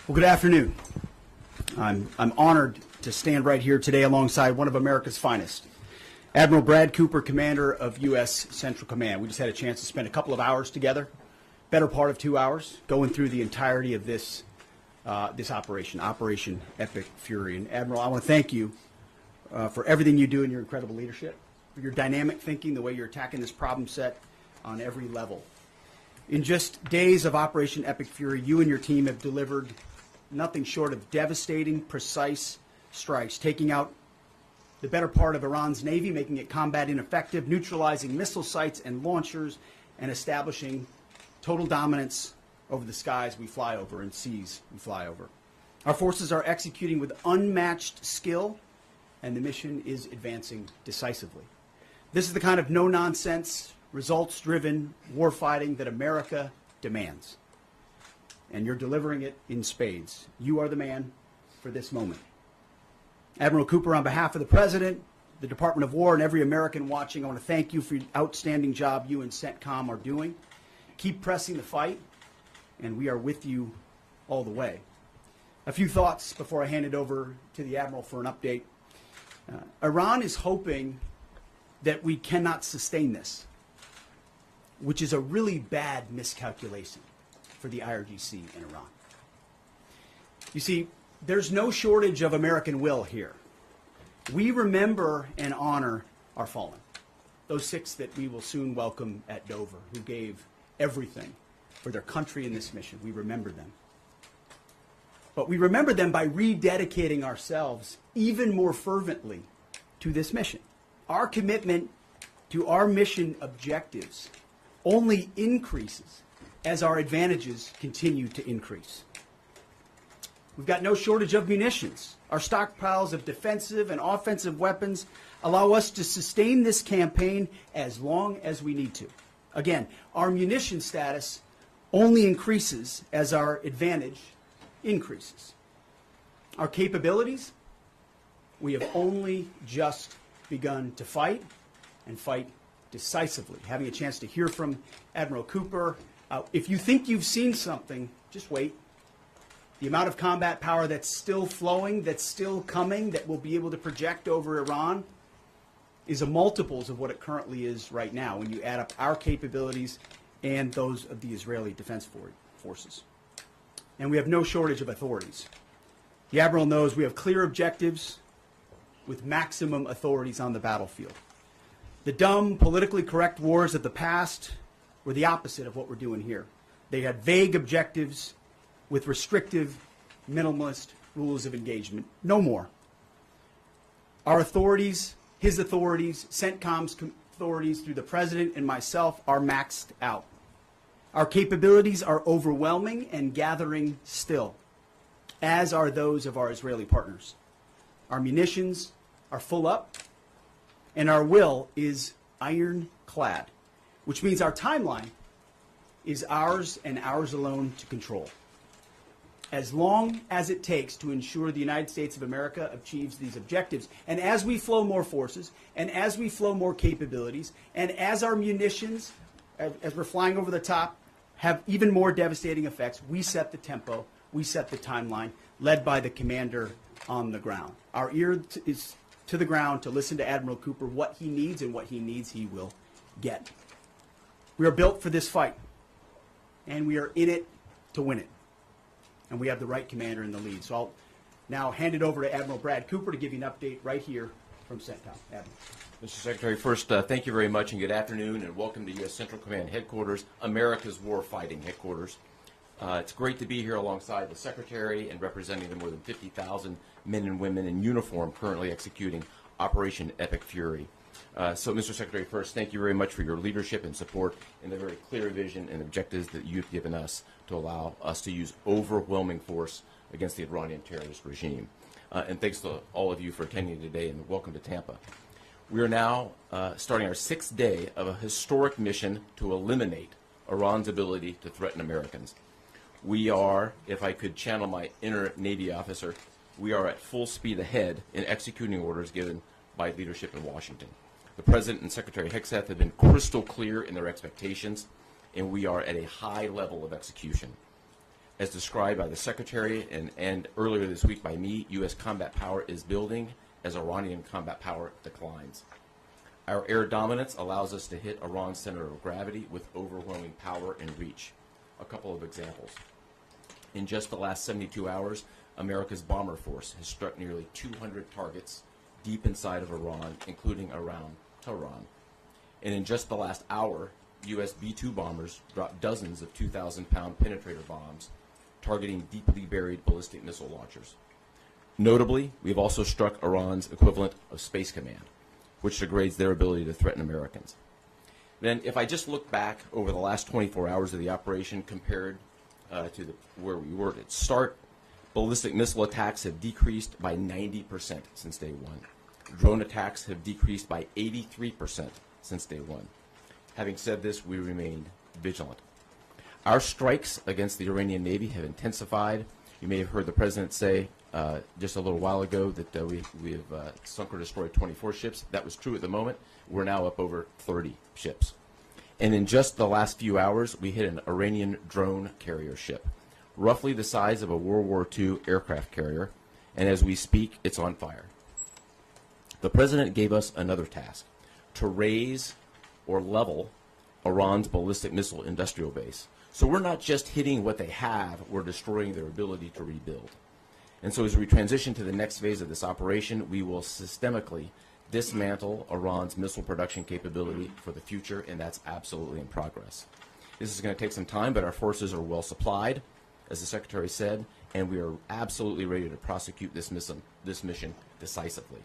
Well, good afternoon. I'm honored to stand right here today alongside one of America's finest, Admiral Brad Cooper, Commander of U.S. Central Command. We just had a chance to spend a couple of hours together, better part of 2 hours, going through the entirety of this operation, Operation Epic Fury. And Admiral, I want to thank you for everything you do and your incredible leadership, for your dynamic thinking, the way you're attacking this problem set on every level. In just days of Operation Epic Fury, you and your team have delivered nothing short of devastating, precise strikes, taking out the better part of Iran's Navy, making it combat ineffective, neutralizing missile sites and launchers, and establishing total dominance over the skies we fly over and seas we fly over. Our forces are executing with unmatched skill, and the mission is advancing decisively. This is the kind of no-nonsense, results-driven warfighting that America demands. And you're delivering it in spades. You are the man for this moment. Admiral Cooper, on behalf of the President, the Department of War, and every American watching, I want to thank you for the outstanding job you and CENTCOM are doing. Keep pressing the fight, and we are with you all the way. A few thoughts before I hand it over to the Admiral for an update. Iran is hoping that we cannot sustain this, which is a really bad miscalculation for the IRGC in Iran. You see, there's no shortage of American will here. We remember and honor our fallen, those 6 that we will soon welcome at Dover, who gave everything for their country in this mission. We remember them. But we remember them by rededicating ourselves even more fervently to this mission. Our commitment to our mission objectives only increases as our advantages continue to increase. We've got no shortage of munitions. Our stockpiles of defensive and offensive weapons allow us to sustain this campaign as long as we need to. Again, our munition status only increases as our advantage increases. Our capabilities, we have only just begun to fight, and fight decisively. Having a chance to hear from Admiral Cooper. If you think you've seen something, just wait. The amount of combat power that's still flowing, that's still coming, that we'll be able to project over Iran is a multiples of what it currently is right now when you add up our capabilities and those of the Israeli Defense Forces. And we have no shortage of authorities. The Admiral knows we have clear objectives with maximum authorities on the battlefield. The dumb, politically correct wars of the past were the opposite of what we're doing here. They had vague objectives with restrictive, minimalist rules of engagement. No more. Our authorities, his authorities, CENTCOM's authorities through the President and myself are maxed out. Our capabilities are overwhelming and gathering still, as are those of our Israeli partners. Our munitions are full up, and our will is ironclad, which means our timeline is ours and ours alone to control. As long as it takes to ensure the United States of America achieves these objectives. And as we flow more forces, and as we flow more capabilities, and as our munitions, as we're flying over the top, have even more devastating effects, we set the tempo, we set the timeline, led by the commander on the ground. Our ear is to the ground to listen to Admiral Cooper, what he needs, and what he needs he will get. We are built for this fight, and we are in it to win it. And we have the right commander in the lead. So I'll now hand it over to Admiral Brad Cooper to give you an update right here from CENTCOM. Admiral. Mr. Secretary, first, thank you very much and good afternoon, and welcome to U.S. Central Command Headquarters, America's Warfighting Headquarters. It's great to be here alongside the Secretary and representing the more than 50,000 men and women in uniform currently executing Operation Epic Fury. So, Mr. Secretary, first, thank you very much for your leadership and support and the very clear vision and objectives that you've given us to allow us to use overwhelming force against the Iranian terrorist regime. And thanks to all of you for attending today, and welcome to Tampa. We are now starting our 6th day of a historic mission to eliminate Iran's ability to threaten Americans. We are, if I could channel my inner Navy officer, we are at full speed ahead in executing orders given by leadership in Washington. The President and Secretary Hegseth have been crystal clear in their expectations, and we are at a high level of execution. As described by the Secretary and earlier this week by me, U.S. combat power is building as Iranian combat power declines. Our air dominance allows us to hit Iran's center of gravity with overwhelming power and reach. A couple of examples. In just the last 72 hours, America's bomber force has struck nearly 200 targets deep inside of Iran, including around Tehran. And in just the last hour, U.S. B-2 bombers dropped dozens of 2,000-pound penetrator bombs targeting deeply buried ballistic missile launchers. Notably, we have also struck Iran's equivalent of Space Command, which degrades their ability to threaten Americans. Then, if I just look back over the last 24 hours of the operation compared to where we were at start, ballistic missile attacks have decreased by 90% since day one. Drone attacks have decreased by 83% since day one. Having said this, we remain vigilant. Our strikes against the Iranian Navy have intensified. You may have heard the President say just a little while ago that we have sunk or destroyed 24 ships. That was true at the moment. We're now up over 30 ships. And in just the last few hours, we hit an Iranian drone carrier ship, roughly the size of a World War II aircraft carrier, and as we speak, it's on fire. The President gave us another task, to raise or level Iran's ballistic missile industrial base. So we're not just hitting what they have, we're destroying their ability to rebuild. And so as we transition to the next phase of this operation, we will systemically dismantle Iran's missile production capability for the future, and that's absolutely in progress. This is going to take some time, but our forces are well supplied, as the Secretary said, and we are absolutely ready to prosecute this mission decisively.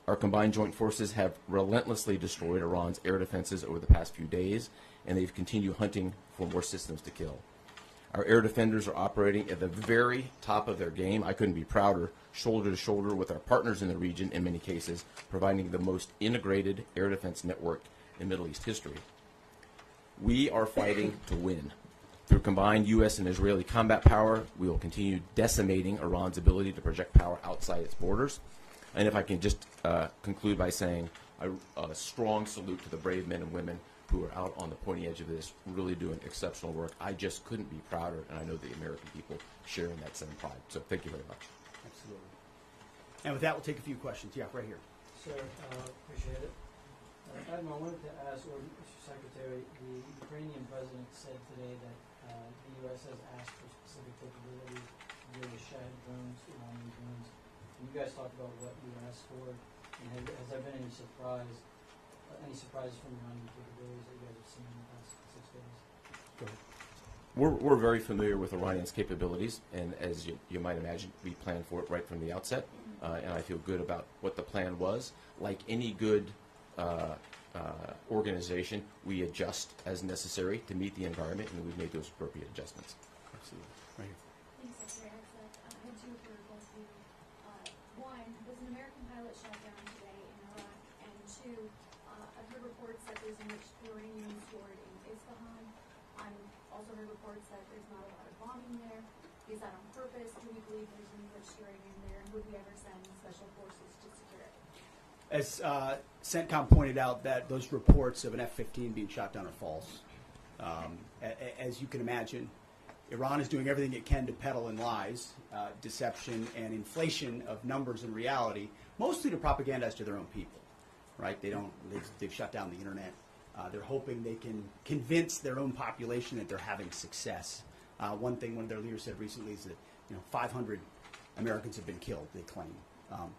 Our combined joint forces have relentlessly destroyed Iran's air defenses over the past few days, and they've continued hunting for more systems to kill. Our air defenders are operating at the very top of their game. I couldn't be prouder, shoulder to shoulder with our partners in the region in many cases, providing the most integrated air defense network in Middle East history. We are fighting to win. Through combined U.S. and Israeli combat power, we will continue decimating Iran's ability to project power outside its borders. And if I can just conclude by saying a strong salute to the brave men and women who are out on the pointy edge of this, really doing exceptional work. I just couldn't be prouder, and I know the American people share in that same pride. So thank you very much. Absolutely. And with that, we'll take a few questions. Yeah, right here. Sir, appreciate it. Admiral, I wanted to ask, or Mr. Secretary, the Ukrainian president said today that the U.S. has asked for specific capabilities to deal with Shad drones, Iranian drones. And you guys talked about what you asked for, and has there been any surprises from Iranian capabilities that you guys have seen in the past 6 days? Go ahead. We're very familiar with Iranian's capabilities, and as you might imagine, we planned for it right from the outset, and I feel good about what the plan was. Like any good organization, we adjust as necessary to meet the environment, and we've made those appropriate adjustments. Absolutely. Right here. Thanks, Secretary. I had two for both of you. One, was an American pilot shot down today in Iraq? And two, I've heard reports that there's enriched uranium stored in Isfahan. I've also heard reports that there's not a lot of bombing there. Is that on purpose? Do we believe there's enriched uranium there? And would we ever send special forces to secure it? As CENTCOM pointed out, that those reports of an F-15 being shot down are false. As you can imagine, Iran is doing everything it can to peddle in lies, deception, and inflation of numbers and reality, mostly to propagandize to their own people. Right? They've shut down the internet. They're hoping they can convince their own population that they're having success. One thing one of their leaders said recently is that 500 Americans have been killed, they claim.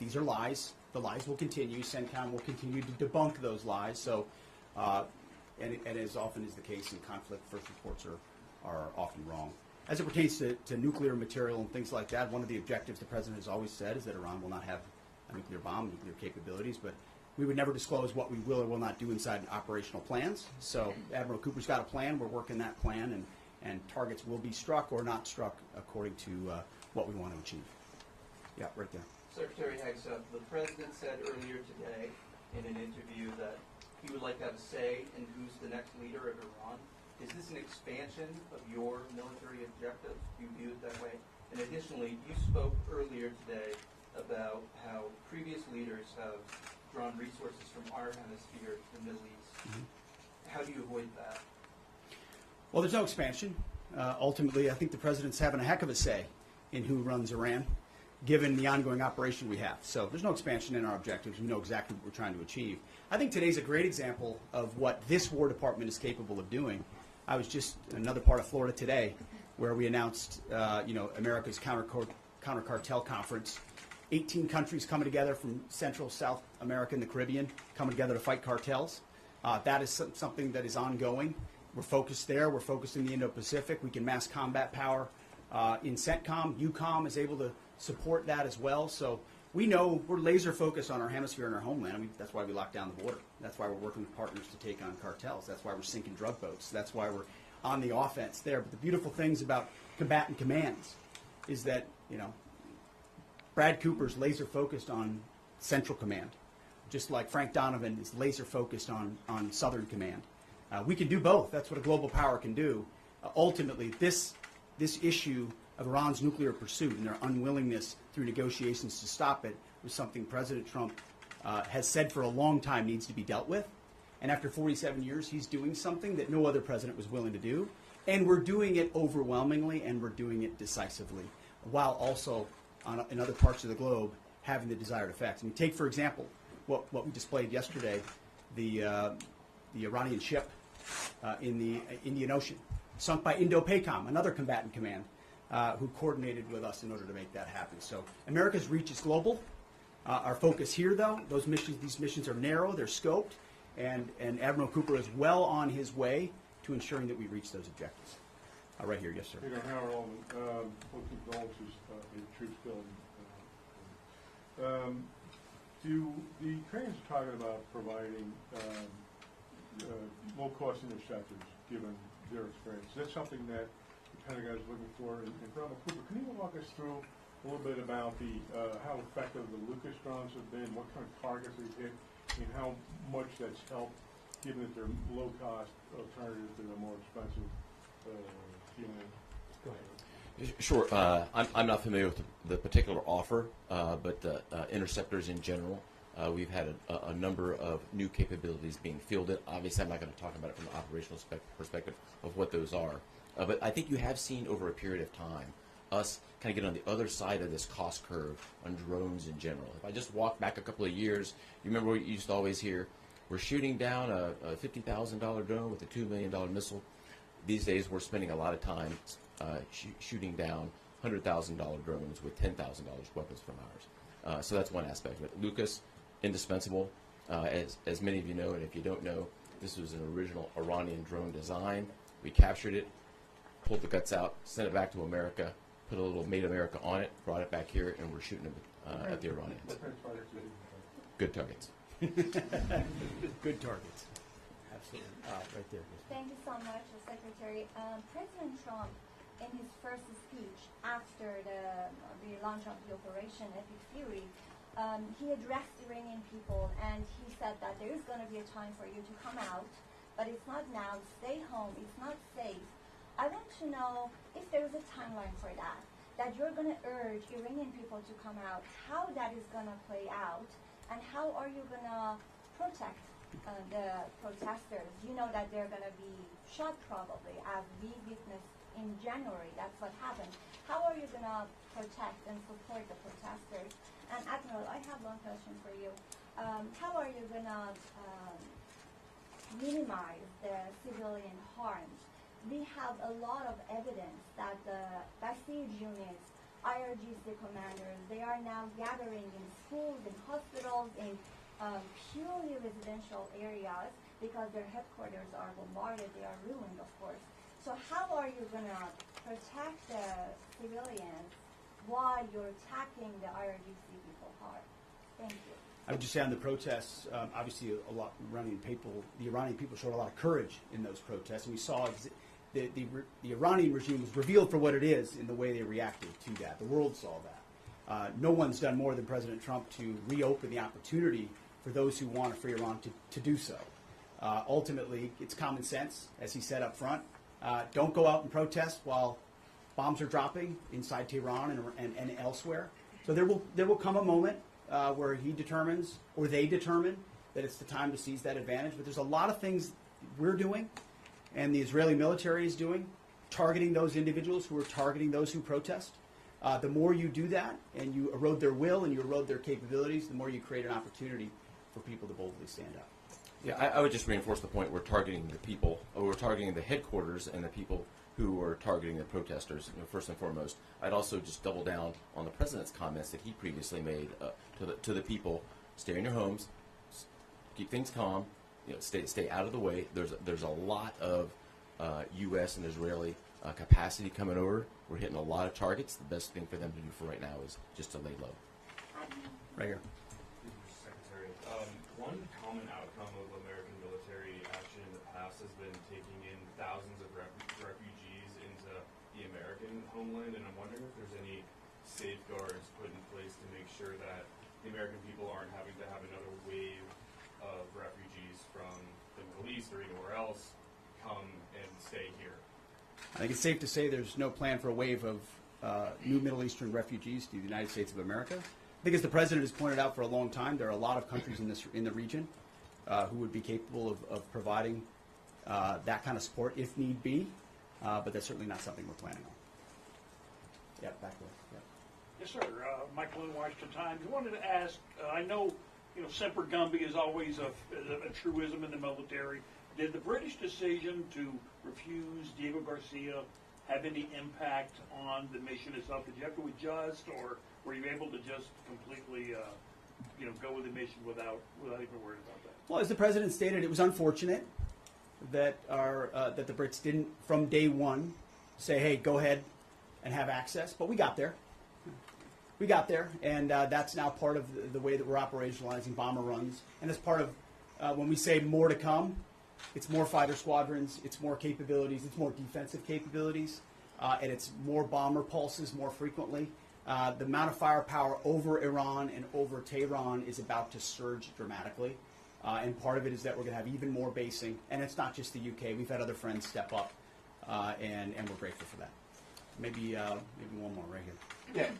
These are lies. The lies will continue. CENTCOM will continue to debunk those lies. So, and as often is the case in conflict, first reports are often wrong. As it pertains to nuclear material and things like that, one of the objectives the President has always said is that Iran will not have a nuclear bomb, nuclear capabilities, but we would never disclose what we will or will not do inside operational plans. So Admiral Cooper's got a plan. We're working that plan, and targets will be struck or not struck according to what we want to achieve. Yeah, right there. Secretary Hegseth, the President said earlier today in an interview that he would like to have a say in who's the next leader of Iran. Is this an expansion of your military objectives? Do you view it that way? And additionally, you spoke earlier today about how previous leaders have drawn resources from our hemisphere to the Middle East. Mm-hmm. How do you avoid that? Well, there's no expansion. ultimately, I think the president's having a heck of a say in who runs Iran, given the ongoing operation we have. So there's no expansion in our objectives. We know exactly what we're trying to achieve. I think today's a great example of what this War Department is capable of doing. I was just in another part of Florida today where we announced, America's Counter Cartel Conference. 18 countries coming together from Central, South America, and the Caribbean, coming together to fight cartels. That is something that is ongoing. We're focused there. We're focused in the Indo-Pacific. We can mass combat power in CENTCOM. EUCOM is able to support that as well. So we know we're laser focused on our hemisphere and our homeland. I mean, that's why we locked down the border. That's why we're working with partners to take on cartels. That's why we're sinking drug boats. That's why we're on the offense there. But the beautiful things about combatant commands is that, Brad Cooper's laser focused on Central Command, just like Frank Donovan is laser focused on Southern Command. We can do both. That's what a global power can do. Ultimately, this issue of Iran's nuclear pursuit and their unwillingness through negotiations to stop it was something President Trump has said for a long time needs to be dealt with. And after 47 years, he's doing something that no other president was willing to do. And we're doing it overwhelmingly, and we're doing it decisively, while also in other parts of the globe having the desired effects. I mean, take, for example, what we displayed yesterday, the Iranian ship in the Indian Ocean, sunk by Indo-PACOM, another combatant command, who coordinated with us in order to make that happen. So America's reach is global. Our focus here, though, these missions are narrow, they're scoped, and Admiral Cooper is well on his way to ensuring that we reach those objectives. Right here, yes, sir. Harold Ullman, full condolences for your troops killed. The Ukrainians are talking about providing low-cost interceptors, given their experience. Is that something that the Pentagon is looking for? And Admiral Cooper, can you walk us through a little bit about how effective the Lucas drones have been, what kind of targets they've hit, and how much that's helped, given that they're low-cost alternatives to the more expensive unit? Go ahead. Sure. I'm not familiar with the particular offer, but interceptors in general, we've had a number of new capabilities being fielded. Obviously, I'm not going to talk about it from an operational perspective of what those are. But I think you have seen over a period of time us kind of get on the other side of this cost curve on drones in general. If I just walk back a couple of years, you remember what you used to always hear? We're shooting down a $50,000 drone with a $2 million missile. These days, we're spending a lot of time shooting down $100,000 drones with $10,000 weapons from ours. So that's one aspect of it. Lucas, indispensable. As many of you know, and if you don't know, this was an original Iranian drone design. We captured it, pulled the guts out, sent it back to America, put a little Made America on it, brought it back here, and we're shooting them at the Iranians. Good targets. Good targets. Absolutely. Right there. Thank you so much, Secretary. President Trump, in his first speech after the launch of the operation Epic he addressed Iranian people, and he said that there is going to be a time for you to come out, but it's not now. Stay home. It's not safe. I want to know if there is a timeline for that you're going to urge Iranian people to come out, how that is going to play out, and how are you going to protect the protesters? You know that they're going to be shot probably, as we witnessed in January. That's what happened. How are you going to protect and support the protesters? And Admiral, I have one question for you. How are you going to minimize the civilian harms? We have a lot of evidence that the Basij units, IRGC commanders, they are now gathering in schools, in hospitals, in purely residential areas because their headquarters are bombarded, they are ruined, of course. So how are you going to protect the civilians while you're attacking the IRGC people hard? Thank you. I would just say on the protests, obviously the Iranian people showed a lot of courage in those protests, and we saw the Iranian regime was revealed for what it is in the way they reacted to that. The world saw that. No one's done more than President Trump to reopen the opportunity for those who want a free Iran to do so. Ultimately, it's common sense, as he said up front. Don't go out and protest while bombs are dropping inside Tehran and elsewhere. So there will come a moment where he determines, or they determine, that it's the time to seize that advantage. But there's a lot of things we're doing and the Israeli military is doing targeting those individuals who are targeting those who protest. The more you do that and you erode their will and you erode their capabilities, the more you create an opportunity for people to boldly stand up. Yeah, I would just reinforce the point. We're targeting the people, or we're targeting the headquarters and the people who are targeting the protesters, first and foremost. I'd also just double down on the president's comments that he previously made to the people: stay in your homes, keep things calm, stay out of the way. There's a lot of U.S. and Israeli capacity coming over. We're hitting a lot of targets. The best thing for them to do for right now is just to lay low. Right here. Secretary, one common outcome of American military action in the past has been taking in thousands of refugees into the American homeland, and I'm wondering if there's any safeguards put in place to make sure that the American people aren't having to have another wave of refugees from the Middle East or anywhere else come and stay here. I think it's safe to say there's no plan for a wave of new Middle Eastern refugees to the United States of America. I think, as the president has pointed out for a long time, there are a lot of countries in the region who would be capable of providing that kind of support if need be, but that's certainly not something we're planning on. Yeah, back there. Yeah. Yes, sir. Michael in Washington Times. I wanted to ask, I know, Semper Gumby is always a truism in the military. Did the British decision to refuse Diego Garcia have any impact on the mission itself? Did you have to adjust, or were you able to just completely, go with the mission without even worrying about that? Well, as the president stated, it was unfortunate that that the Brits didn't, from day one, say, "Hey, go ahead and have access." But we got there. We got there, and that's now part of the way that we're operationalizing bomber runs. And as part of when we say more to come, it's more fighter squadrons, it's more capabilities, it's more defensive capabilities, and it's more bomber pulses more frequently. The amount of firepower over Iran and over Tehran is about to surge dramatically. And part of it is that we're going to have even more basing. And it's not just the UK. We've had other friends step up, and we're grateful for that. Maybe one more right here. Yeah,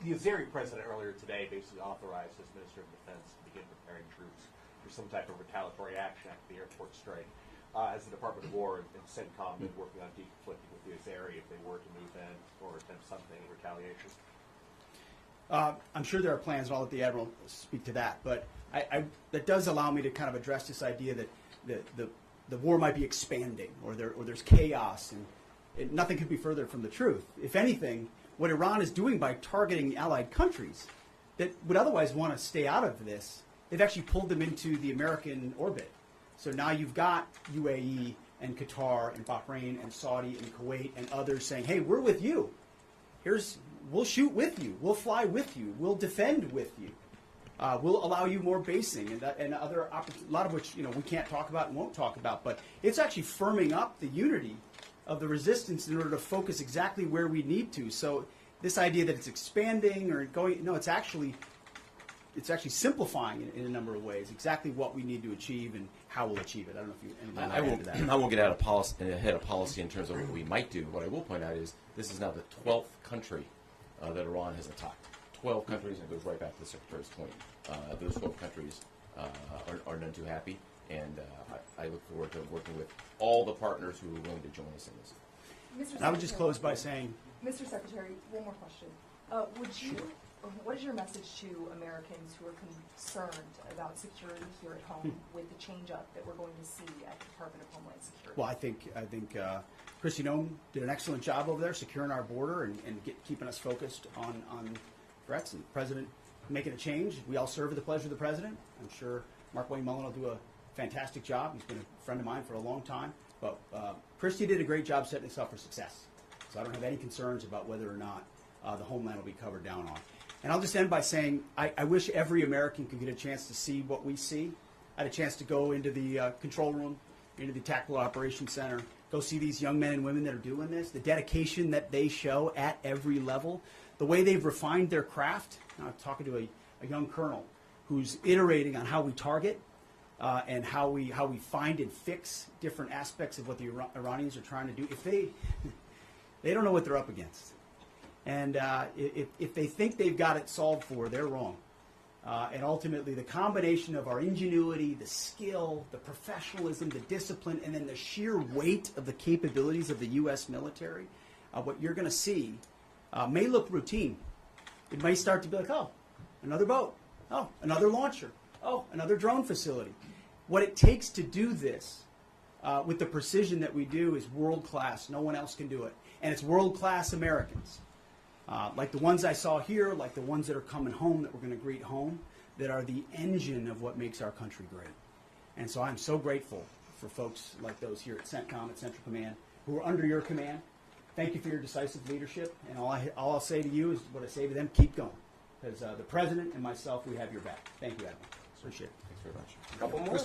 the Azeri president earlier today basically authorized his Minister of Defense to begin preparing troops for some type of retaliatory action after the airport strike. As the Department of War and CENTCOM been working on deconflicting with the Azeri if they were to move in or attempt something in retaliation? I'm sure there are plans, and I'll let the Admiral speak to that. But that does allow me to kind of address this idea that the war might be expanding, or there's chaos, and nothing could be further from the truth. If anything, what Iran is doing by targeting allied countries that would otherwise want to stay out of this, they've actually pulled them into the American orbit. So now you've got UAE and Qatar and Bahrain and Saudi and Kuwait and others saying, "Hey, we're with you. We'll shoot with you. We'll fly with you. We'll defend with you. We'll allow you more basing and other a lot of which we can't talk about and won't talk about." But it's actually firming up the unity of the resistance in order to focus exactly where we need to. So this idea that it's expanding or going, no, it's actually simplifying in a number of ways exactly what we need to achieve and how we'll achieve it. I don't know if you anything I to that. won't get ahead of policy in terms of what we might do. What I will point out is this is now the 12th country that Iran has attacked. 12 countries, and it goes right back to the Secretary's point. Those 12 countries are none too happy, and I look forward to working with all the partners who are willing to join us in this. And I would just close by saying, Mr. Secretary, one more question. What is your message to Americans who are concerned about security here at home with the change-up that we're going to see at the Department of Homeland Security? well, I think Kristi Noem did an excellent job over there securing our border and keeping us focused on threats, and the President making a change. We all serve at the pleasure of the President. I'm sure Mark Wayne Mullen will do a fantastic job. He's been a friend of mine for a long time. But Kristi did a great job setting us up for success. So I don't have any concerns about whether or not the homeland will be covered down on. And I'll just end by saying I wish every American could get a chance to see what we see. I had a chance to go into the control room, into the Tactical Operations Center, go see these young men and women that are doing this, the dedication that they show at every level, the way they've refined their craft. I was talking to a young colonel who's iterating on how we target and how we find and fix different aspects of what the Iranians are trying to do. If they don't know what they're up against. And if they think they've got it solved for, they're wrong. and ultimately the combination of our ingenuity, the skill, the professionalism, the discipline, and then the sheer weight of the capabilities of the U.S. military, what you're going to see may look routine. It may start to be like, oh, another boat. Oh, another launcher. Oh, another drone facility. What it takes to do this with the precision that we do is world-class. No one else can do it. And it's world-class Americans, like the ones I saw here, like the ones that are coming home that we're going to greet home, that are the engine of what makes our country great. And so I'm so grateful for folks like those here at CENTCOM, at Central Command, who are under your command. Thank you for your decisive leadership. And all I'll say to you is what I say to them, keep going. Because the President and myself, we have your back. Thank you, Admiral. Appreciate it. Thanks very much. A couple more.